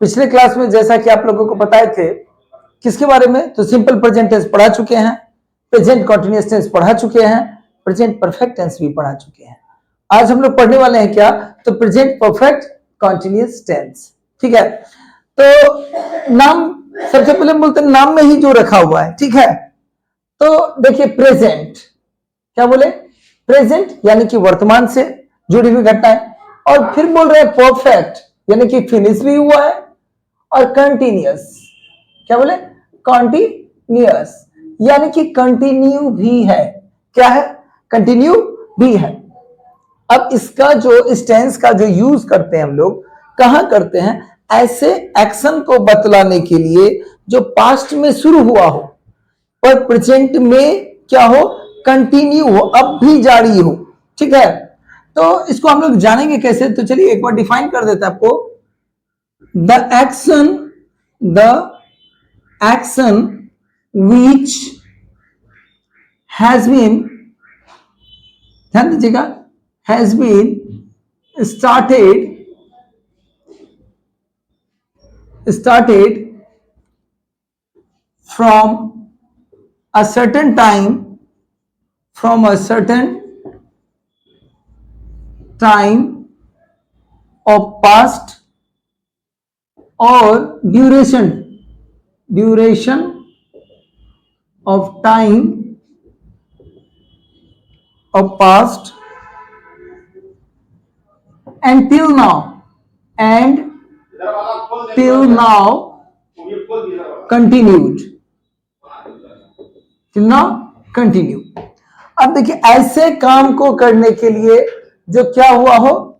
पिछले क्लास में जैसा कि आप लोगों को बताए थे किसके बारे में, तो सिंपल प्रेजेंट टेंस पढ़ा चुके हैं, प्रेजेंट कंटीन्यूअस टेंस पढ़ा चुके हैं, प्रेजेंट परफेक्ट टेंस भी पढ़ा चुके हैं। आज हम लोग पढ़ने वाले हैं क्या, तो प्रेजेंट परफेक्ट कंटीन्यूअस टेंस। ठीक है, तो नाम सबसे पहले बोलते हैं नाम में ही जो रखा हुआ है, ठीक है। तो देखिए प्रेजेंट, क्या बोले, प्रेजेंट यानी कि वर्तमान से जुड़ी हुई घटना है, और फिर बोल रहे हैं परफेक्ट यानी कि फिनिश भी हुआ है, और कंटिन्यूअस, क्या बोले, कंटिन्यूअस यानी कि कंटिन्यू भी है। क्या है, कंटिन्यू भी है। अब इसका जो इस टेंस का जो यूज करते हैं हम लोग कहां करते हैं, ऐसे एक्शन को बतलाने के लिए जो पास्ट में शुरू हुआ हो पर प्रेजेंट में क्या हो, कंटिन्यू हो, अब भी जारी हो। ठीक है, तो इसको हम लोग जानेंगे कैसे, तो चलिए एक बार डिफाइन कर देते हैं आपको। The action which has been, ध्यान दीजिएगा, has been started from a certain time, of past or duration of time of past and till now continued, अब देखिए ऐसे काम को करने के लिए जो क्या हुआ हो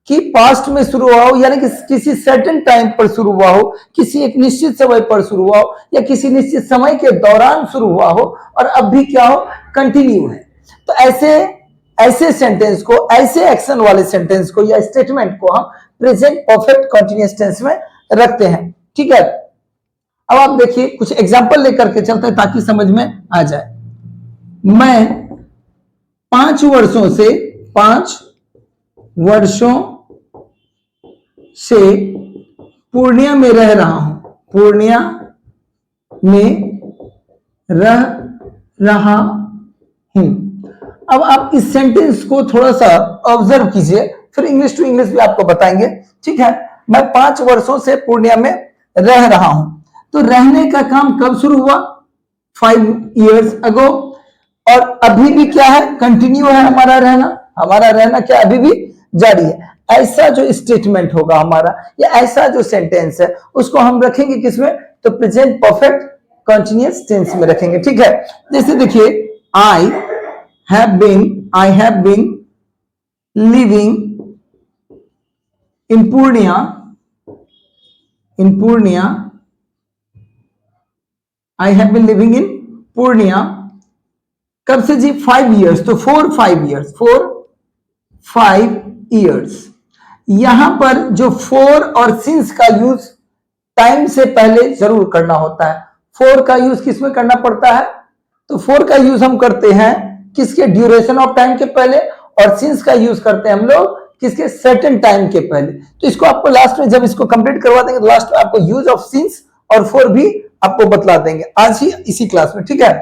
कि पास्ट में शुरू हुआ हो, यानी कि किसी सर्टेन टाइम पर शुरू हुआ हो, किसी एक निश्चित समय पर शुरू हुआ हो, या किसी निश्चित समय के दौरान शुरू हुआ हो और अब भी क्या हो, कंटिन्यू है। तो ऐसे सेंटेंस को, ऐसे एक्शन वाले सेंटेंस को या स्टेटमेंट को हम प्रेजेंट परफेक्ट कंटीन्यूअस टेंस में रखते हैं। ठीक है, अब आप देखिए कुछ एग्जांपल लेकर के चलते हैं ताकि समझ में आ जाए। मैं 5 वर्षों से पूर्णिया में रह रहा हूं, पूर्णिया में रह रहा हूं। अब आप इस सेंटेंस को थोड़ा सा ऑब्जर्व कीजिए, फिर इंग्लिश टू इंग्लिश भी आपको बताएंगे। ठीक है, मैं 5 वर्षों से पूर्णिया में रह रहा हूं, तो रहने का काम कब शुरू हुआ, 5 years ago, और अभी भी क्या है, कंटिन्यू है हमारा रहना क्या अभी भी जारी है। ऐसा जो स्टेटमेंट होगा हमारा या ऐसा जो सेंटेंस है उसको हम रखेंगे किसमें, तो प्रेजेंट परफेक्ट कंटीन्यूअस टेंस में रखेंगे। ठीक है, जैसे देखिए I have been living in Purnia I have been living in Purnia, कब से जी, 5 years, तो 5 years। यहां पर जो 4 और सिंस का यूज टाइम से पहले जरूर करना होता है। 4 का यूज किसमें करना पड़ता है, तो 4 का यूज हम करते हैं किसके, ड्यूरेशन ऑफ टाइम के पहले, और सिंस का यूज करते हैं हम लोग किसके, सर्टेन टाइम के पहले। तो इसको आपको लास्ट में जब इसको कंप्लीट करवा देंगे तो लास्ट में आपको यूज ऑफ सिंस और 4 भी आपको बतला देंगे आज ही इसी क्लास में। ठीक है,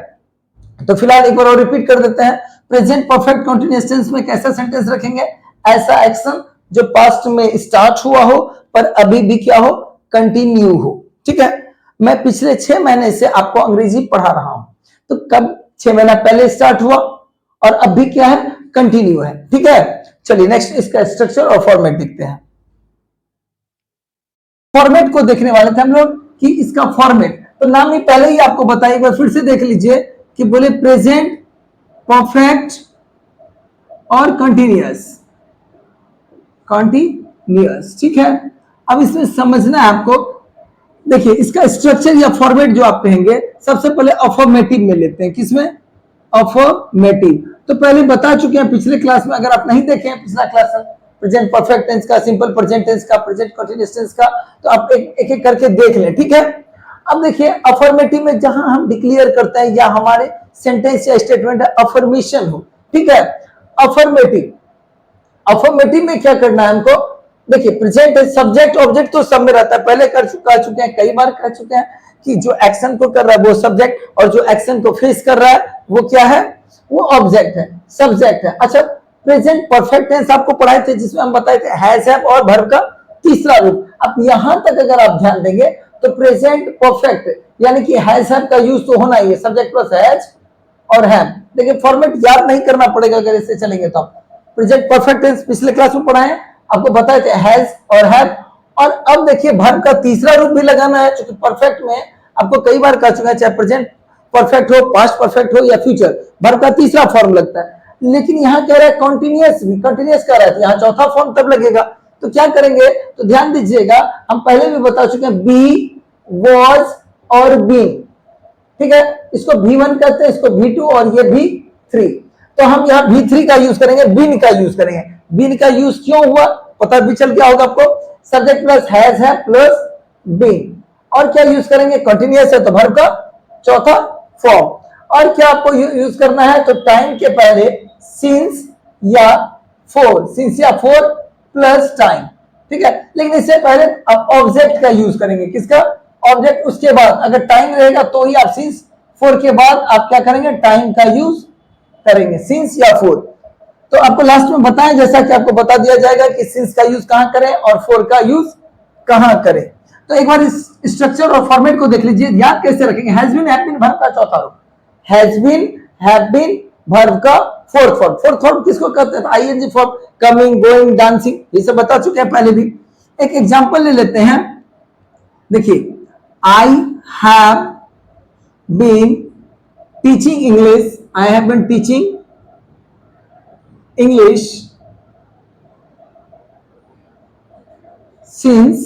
तो फिलहाल एक बार और रिपीट कर देते हैं। प्रेजेंट परफेक्ट कंटीन्यूअस टेंस में कैसा सेंटेंस रखेंगे, ऐसा एक्शन जो पास्ट में स्टार्ट हुआ हो पर अभी भी क्या हो, कंटिन्यू हो। ठीक है, मैं पिछले 6 महीने से आपको अंग्रेजी पढ़ा रहा हूं, तो कब 6 महीना पहले स्टार्ट हुआ और अब भी क्या है, कंटिन्यू है। ठीक है, चलिए नेक्स्ट इसका स्ट्रक्चर और फॉर्मेट देखते हैं। फॉर्मेट को देखने वाले थे हम लोग कि इसका फॉर्मेट, तो नाम ही पहले ही आपको बताइए, एक बार फिर से देख लीजिए कि बोले प्रेजेंट परफेक्ट और कंटीन्यूअस। ठीक है, अब इसमें समझना है आपको। देखिए इसका स्ट्रक्चर या फॉर्मेट जो आप कहेंगे, सबसे पहले अफर्मेटिव में लेते हैं, किसमें, अफर्मेटिव। तो पहले बता चुके हैं पिछले क्लास में, अगर आप नहीं देखे हैं पिछला क्लास प्रेजेंट परफेक्ट टेंस का, सिंपल प्रेजेंट टेंस का, प्रेजेंट कंटीन्यूअस टेंस का, तो आप एक करके देख लें। ठीक है, अब देखिए अफर्मेटिव में जहां हम डिक्लेयर करते हैं या हमारे सेंटेंस या स्टेटमेंट अफर्मेशन हो। ठीक है, अफर्मेटिव में क्या करना है हमको, देखिए प्रेजेंट सब्जेक्ट ऑब्जेक्ट तो सब में रहता है, पहले कह चुके हैं, कई बार कह चुके हैं कि जो एक्शन को कर रहा है वो सब्जेक्ट और जो एक्शन को फेस कर रहा है वो क्या है, वो ऑब्जेक्ट है, सब्जेक्ट है। अच्छा, प्रेजेंट परफेक्ट टेंस आपको पढ़ाए थे जिसमें हम बताए थे हैज हैव और वर्ब का तीसरा रूप। अब यहां तक अगर आप ध्यान देंगे तो प्रेजेंट परफेक्ट यानी कि हैज हैव का यूज तो होना ही है, सब्जेक्ट प्लस हैज और हैव। देखिए फॉर्मेट याद नहीं करना पड़ेगा अगर इससे चलेंगे तो। प्रेजेंट परफेक्ट टेंस पिछले क्लास में पढ़ाए, आपको बताए थे हैज और हैव। और अब देखिए वर्ब का तीसरा रूप भी लगाना है, क्योंकि परफेक्ट में आपको कई बार कह चुका है चाहे प्रेजेंट परफेक्ट हो, पास्ट परफेक्ट हो या फ्यूचर, वर्ब का तीसरा फॉर्म लगता है। लेकिन यहाँ कह रहा है कॉन्टिन्यूअस भी, कॉन्टिन्यूअस कह रहा है, यहाँ चौथा फॉर्म तब लगेगा। तो क्या करेंगे, तो ध्यान दीजिएगा, हम पहले भी बता चुके हैं बी, वॉज और बीन, ठीक है। इसको V1 कहते हैं, इसको V2 और ये V3। तो हम यहाँ V3 का यूज करेंगे, बीन का यूज करेंगे। बीन का यूज क्यों हुआ पता भी चल गया होगा आपको, सब्जेक्ट प्लस हैज है प्लस बीन। और क्या यूज करेंगे, कंटिन्यूअस है तो वर्ब का चौथा फॉर्म। और क्या आपको यूज करना है, तो टाइम के पहले सिंस या फोर, सिंस या फोर प्लस टाइम, ठीक है। लेकिन इससे पहले आप ऑब्जेक्ट का यूज करेंगे, किसका, ऑब्जेक्ट। उसके बाद अगर टाइम रहेगा तो ही आप सिंस, फोर के बाद आप क्या करेंगे, टाइम का यूज करेंगे, सिंस या फोर। तो आपको लास्ट में बताएं, जैसा कि आपको बता दिया जाएगा कि सिंस का यूज कहां करें और फोर का यूज कहां करें। तो एक बार इस स्ट्रक्चर और फॉर्मेट को देख लीजिए, याद कैसे रखेंगे। Has been, have been verb का चौथा रूप, has been, have been verb का फोर्थ फॉर्म। फोर्थ फॉर्म किसको कहते हैं, ING form, coming, going, dancing, ये सब बता चुके हैं पहले भी। एक एग्जांपल ले लेते हैं, देखिए I have been teaching English. I have been teaching English since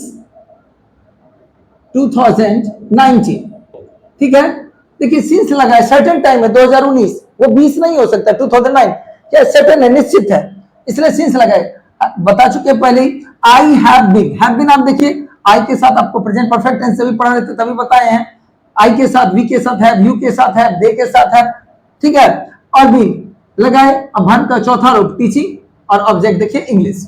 2019, ठीक है। देखिए सिंस लगा है, सर्टेन टाइम है 2019, वो 20 नहीं हो सकता, 2009 क्या सर्टेन है, निश्चित है, इसलिए सिंस लगा है। बता चुके पहले ही। आई हैव बीन आप देखिए आई के साथ आपको प्रेजेंट परफेक्ट टेंस से भी पढ़ा रहे थे तभी बताए हैं, आई के साथ, वी के साथ है, यू के साथ है, दे के साथ है, ठीक है। और भी लगाए। अब वर्ब का चौथा रूप टीचिंग और ऑब्जेक्ट देखिए इंग्लिश।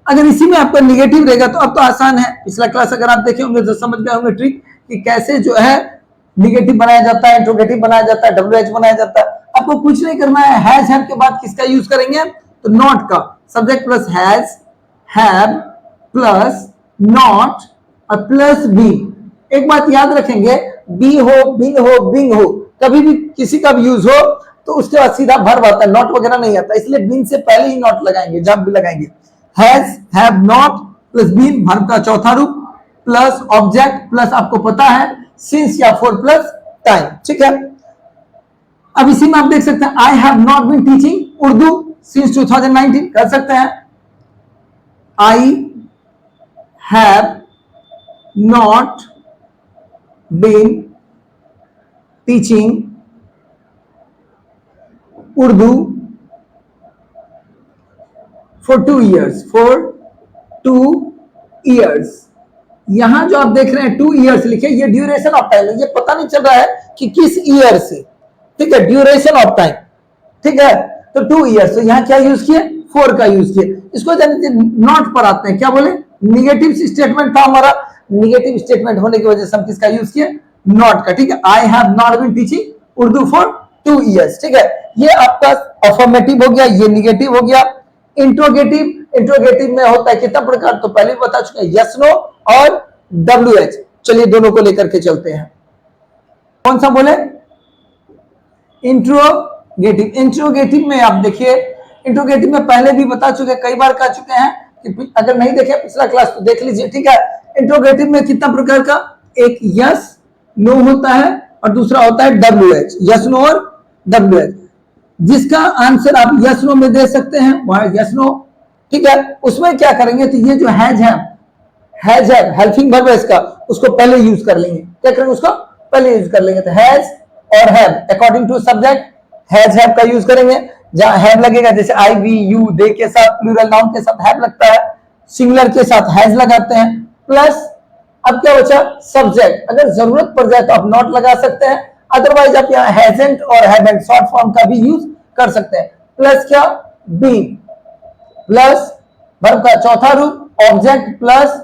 अगर इसी में आपका निगेटिव रहेगा तो अब तो आसान है, पिछला क्लास अगर आप देखे होंगे तो समझ गए होंगे ट्रिक कि कैसे जो है निगेटिव बनाया जाता है, इंट्रोगेटिव बनाया जाता है, WH बनाया जाता है। आपको कुछ नहीं करना है, हैज हैव के बाद किसका यूज करेंगे, तो नॉट का, subject plus has, have plus not और प्लस बी। एक बात याद रखेंगे, बी हो, बिन हो, बिंग हो, कभी भी किसी का भी यूज हो तो उसके बाद सीधा वर्ब आता है, नॉट वगैरह नहीं आता, इसलिए बिन से पहले ही नॉट लगाएंगे जब भी लगाएंगे। Has, have, not plus been verb का चौथा रूप प्लस ऑब्जेक्ट प्लस आपको पता है सिंस या फोर प्लस टाइम, ठीक है। अब इसी में आप देख सकते हैं I have not been teaching Urdu since 2019 कर सकते हैं। आई have not been teaching Urdu for 2 years. For 2 years. यहां जो आप देख रहे हैं 2 years लिखे, ये ड्यूरेशन ऑफ टाइम है, ये पता नहीं चल रहा है कि किस ईयर से, ठीक है, ड्यूरेशन ऑफ टाइम, ठीक है। तो 2 years, तो यहां क्या यूज किए, 4 का यूज किए। इसको नॉट पर आते हैं, क्या बोले, निगेटिव स्टेटमेंट था हमारा, निगेटिव स्टेटमेंट होने की वजह से हम किसका यूज किए, नॉट का, ठीक है। I have not been teaching Urdu for 2 years, ठीक है। ये आपका अफर्मेटिव हो गया, ये निगेटिव हो गया। इंट्रोगेटिव, इंट्रोगेटिव में होता है कितना प्रकार, तो पहले बता चुके हैं, यस नो और WH। चलिए दोनों को लेकर के चलते हैं। कौन सा बोले, इंट्रोगेटिव। इंट्रोगेटिव में आप देखिए, इंट्रोगेटिव में पहले भी बता चुके, कई बार कह चुके हैं कि अगर नहीं देखे पिछला क्लास तो देख लीजिए, ठीक है। इंट्रोगेटिव में कितना प्रकार का, एक यस नो होता है और दूसरा होता है WH, यस नो और WH। जिसका आंसर आप यस नो में दे सकते हैं वह यस नो, ठीक है। उसमें क्या करेंगे, तो ये जो हैज है हेल्पिंग वर्ब है इसका, उसको पहले यूज कर लेंगे, क्या करेंगे, उसको पहले यूज कर लेंगे। तो हैज और have according to subject has have का यूज करेंगे। जहां हैव लगेगा, जैसे आई, वी, यू, दे के साथ प्लूरल नाउन के साथ हैव लगता है, सिंगुलर के साथ हैज लगाते हैं, प्लस अब क्या बचा, सब्जेक्ट। अगर जरूरत पड़ जाए तो आप नॉट लगा सकते हैं, अदरवाइज आप यहाँ हैजंट और हैवंट शॉर्ट फॉर्म का भी यूज कर सकते हैं। प्लस क्या, बी प्लस वर्ब का चौथा रूप ऑब्जेक्ट प्लस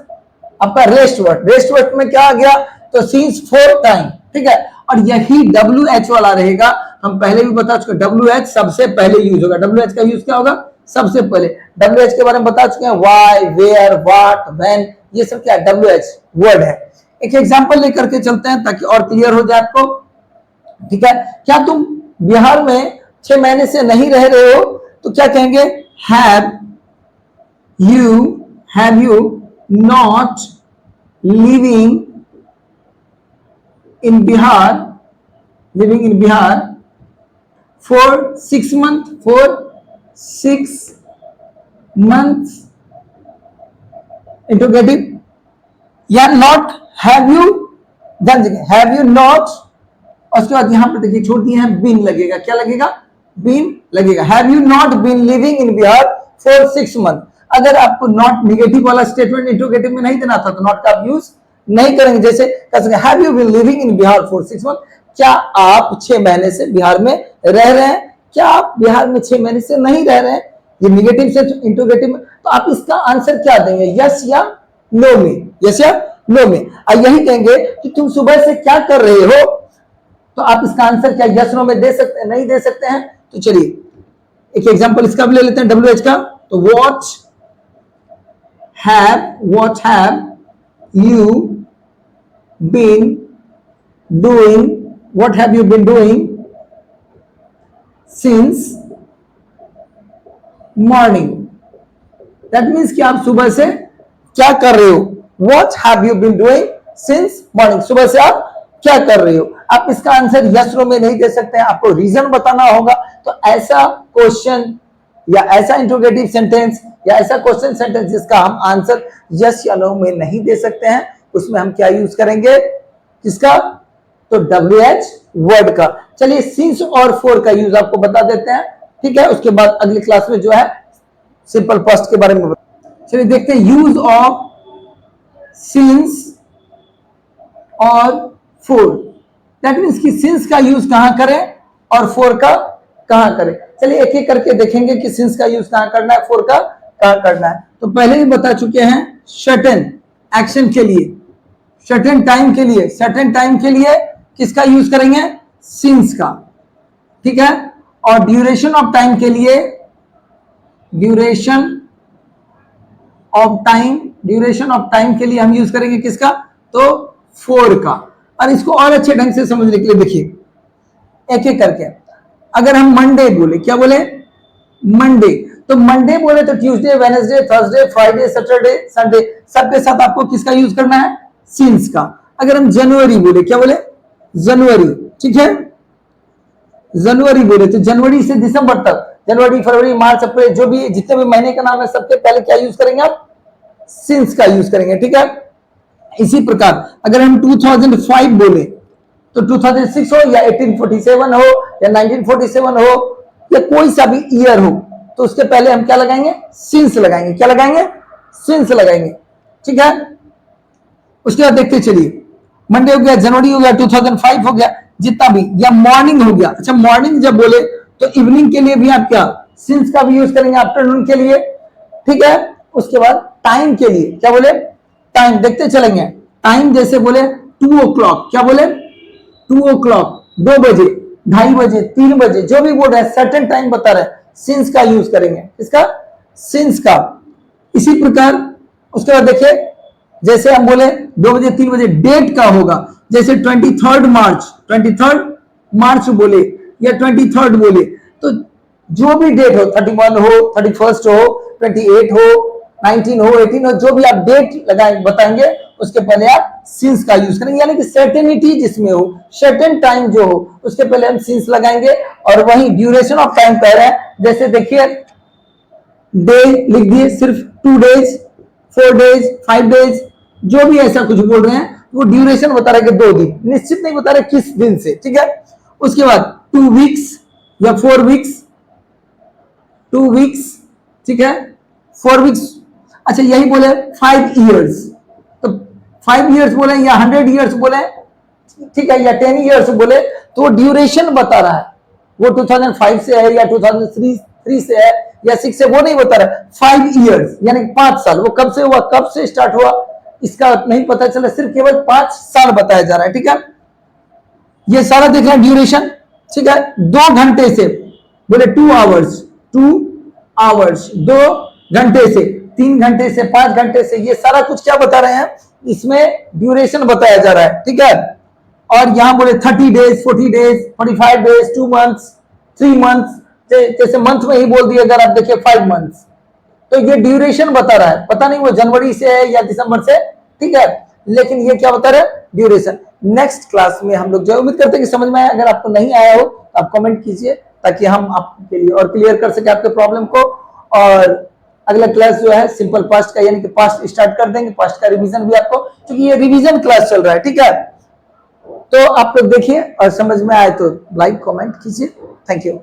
आपका रेस्ट वर्ड, रेस्ट वर्ड में क्या आ गया, तो सीन्स 4 टाइम, ठीक है। और यही WH वाला रहेगा, हम पहले भी बता चुके, WH सबसे पहले यूज होगा। WH का यूज क्या होगा, सबसे पहले। WH के बारे में बता चुके हैं, वाई, वेयर, व्हाट, व्हेन, ये सब क्या WH वर्ड है। एक एग्जांपल लेकर के चलते हैं ताकि और क्लियर हो जाए आपको, ठीक है। क्या तुम बिहार में 6 महीने से नहीं रह रहे हो, तो क्या कहेंगे, have you not living in Bihar for 6 months interrogative, या not, have you done, have you not, और उसके बाद यहां पर देखिए छोड़ दिए हैं, बीन लगेगा, क्या लगेगा, बीन लगेगा। Have you not been living in Bihar for 6 months। अगर आपको नॉट निगेटिव वाला स्टेटमेंट इंटरोगेटिव में नहीं देना था तो नॉट का आप यूज नहीं करेंगे। जैसे कह सकते have you been living in Bihar for 6 months, क्या आप 6 महीने से बिहार में रह रहे हैं, क्या आप बिहार में 6 महीने से नहीं रह रहे हैं, ये निगेटिव से इंटरोगेटिव में, तो आप इसका आंसर क्या देंगे, यस या नो में, यस या नो में। और यही कहेंगे कि तुम सुबह से क्या कर रहे हो, तो आप इसका आंसर क्या यस नो में दे सकते हैं, नहीं दे सकते हैं। तो चलिए एक एग्जांपल इसका भी ले लेते हैं, WH का, तो what have you been doing since morning? That means कि आप सुबह से क्या कर रहे हो, what have you been doing since morning, सुबह से आप क्या कर रहे हो। आप इसका आंसर यस नो में नहीं दे सकते हैं, आपको रीजन बताना होगा। तो ऐसा क्वेश्चन या ऐसा इंट्रोगेटिव सेंटेंस या ऐसा क्वेश्चन सेंटेंस जिसका हम आंसर यस या नो में नहीं दे सकते हैं, उसमें हम क्या यूज करेंगे, किसका, तो WH वर्ड का। चलिए सिंस और फॉर का यूज आपको बता देते हैं, ठीक है। उसके बाद अगली क्लास में जो है सिंपल पास्ट के बारे में। चलिए देखते हैं यूज ऑफ सिंस और फॉर। दैट मीन्स कि सिंस का यूज कहां करें और फॉर का कहां करें। चलिए एक एक करके देखेंगे कि सिंस का यूज कहां करना है, फॉर का कहां करना है। तो पहले ही बता चुके हैं, सर्टेन एक्शन के लिए, सर्टेन टाइम के लिए, सर्टेन टाइम के लिए किसका यूज करेंगे, सिंस का, ठीक है। और ड्यूरेशन ऑफ टाइम के लिए, ड्यूरेशन ऑफ टाइम के लिए हम यूज करेंगे किसका, तो फॉर का। और इसको और अच्छे ढंग से समझने के लिए देखिए एक एक करके, अगर हम मंडे बोले, क्या बोले, मंडे, तो मंडे बोले तो Tuesday, Wednesday, Thursday, Friday, Saturday, Sunday, सबके साथ आपको किसका यूज करना है, सिंस का। अगर हम जनवरी बोले, क्या बोले, जनवरी, ठीक है, जनवरी बोले तो जनवरी से दिसंबर तक, जनवरी, फरवरी, मार्च, अप्रैल, जो भी जितने भी महीने का नाम है, सबके पहले क्या यूज करेंगे आप, सिंस का यूज करेंगे, ठीक है। इसी प्रकार अगर हम 2005 बोले तो 2006 हो या 1847 हो या 1947 हो या कोई सा भी ईयर हो, तो उसके पहले हम क्या लगाएंगे, सिंस लगाएंगे, क्या लगाएंगे, सिंस लगाएंगे, ठीक है। उसके बाद देखते चलिए, मंडे हो गया, जनवरी हो गया, 2005 हो गया, जितना भी, या मॉर्निंग हो गया। अच्छा मॉर्निंग जब बोले तो इवनिंग के लिए भी आप क्या, सिंस का भी यूज करेंगे, आफ्टरनून के लिए, ठीक है। उसके बाद टाइम के लिए क्या बोले, टाइम देखते चलेंगे, टाइम जैसे बोले 2 o'clock, क्या बोले, 2 o'clock, 2 बजे, 2:30 बजे, 3 बजे, जो भी बोल रहे हैं सर्टेन टाइम बता रहे हैं, सिंस का यूज करेंगे, इसका, सिंस का। इसी प्रकार उसके बाद देखिए, जैसे हम बोले 2 बजे, 3 बजे, डेट का होगा, जैसे 23 मार्च बोले या 23 बोले, तो जो भी डेट हो, 31 हो, 31 हो, 28 हो, 19 हो, 18 हो, जो भी आप डेट लगाएंगे बताएंगे, उसके पहले आप सिंस का यूज करेंगे, यानी कि सर्टेनिटी जिसमें हो, सर्टेन टाइम जो हो, उसके पहले हम सिंस लगाएंगे। और वही ड्यूरेशन ऑफ टाइम कह रहे हैं, जैसे देखिए डे लिख दिए, सिर्फ 2 days, 4 days, 5 days, जो भी ऐसा कुछ बोल रहे हैं, वो ड्यूरेशन बता रहे कि 2 दिन, निश्चित नहीं बता रहे किस दिन से, ठीक है। उसके बाद 2 weeks या 4 weeks, 2 weeks, ठीक है, 4 weeks। अच्छा यही बोले 5 years, तो 5 years बोले या 100 years बोले, ठीक है, या 10 years बोले, तो ड्यूरेशन बता रहा है, वो 2005 से है या 2003 से है या 6 है वो नहीं बता रहा, 5 इयर्स यानी 5 साल। वो कब से हुआ, कब से स्टार्ट हुआ, इसका नहीं पता चला, सिर्फ केवल 5 साल बताया जा रहा है। ठीक है, ये सारा देख रहे हैं ड्यूरेशन। ठीक है, 2 घंटे से बोले 2 आवर्स, 2 आवर्स 2 घंटे से, 3 घंटे से, 5 घंटे से, ये सारा कुछ क्या बता रहे हैं, इसमें ड्यूरेशन बताया जा रहा है। ठीक है, और यहां बोले 30 days, 40 days, 45 days, 2 months, 3 months, जैसे मंथ में ही बोल दिया, अगर आप देखिए 5 मंथ्स, तो ये ड्यूरेशन बता रहा है। पता नहीं वो जनवरी से है या दिसंबर से, ठीक है, लेकिन ये क्या बता रहा है, ड्यूरेशन। नेक्स्ट क्लास में हम लोग जो उम्मीद करते हैं कि समझ में आया। अगर आपको नहीं आया हो तो आप कमेंट कीजिए, ताकि हम आपके लिए और क्लियर कर सके आपके प्रॉब्लम को। और अगला क्लास जो है सिंपल पास्ट का, यानी कि पास्ट स्टार्ट कर देंगे, पास्ट का रिवीजन भी आपको, क्योंकि ये रिवीजन क्लास चल रहा है। ठीक है, तो आप लोग देखिए और समझ में आए तो लाइक कमेंट कीजिए। Thank you.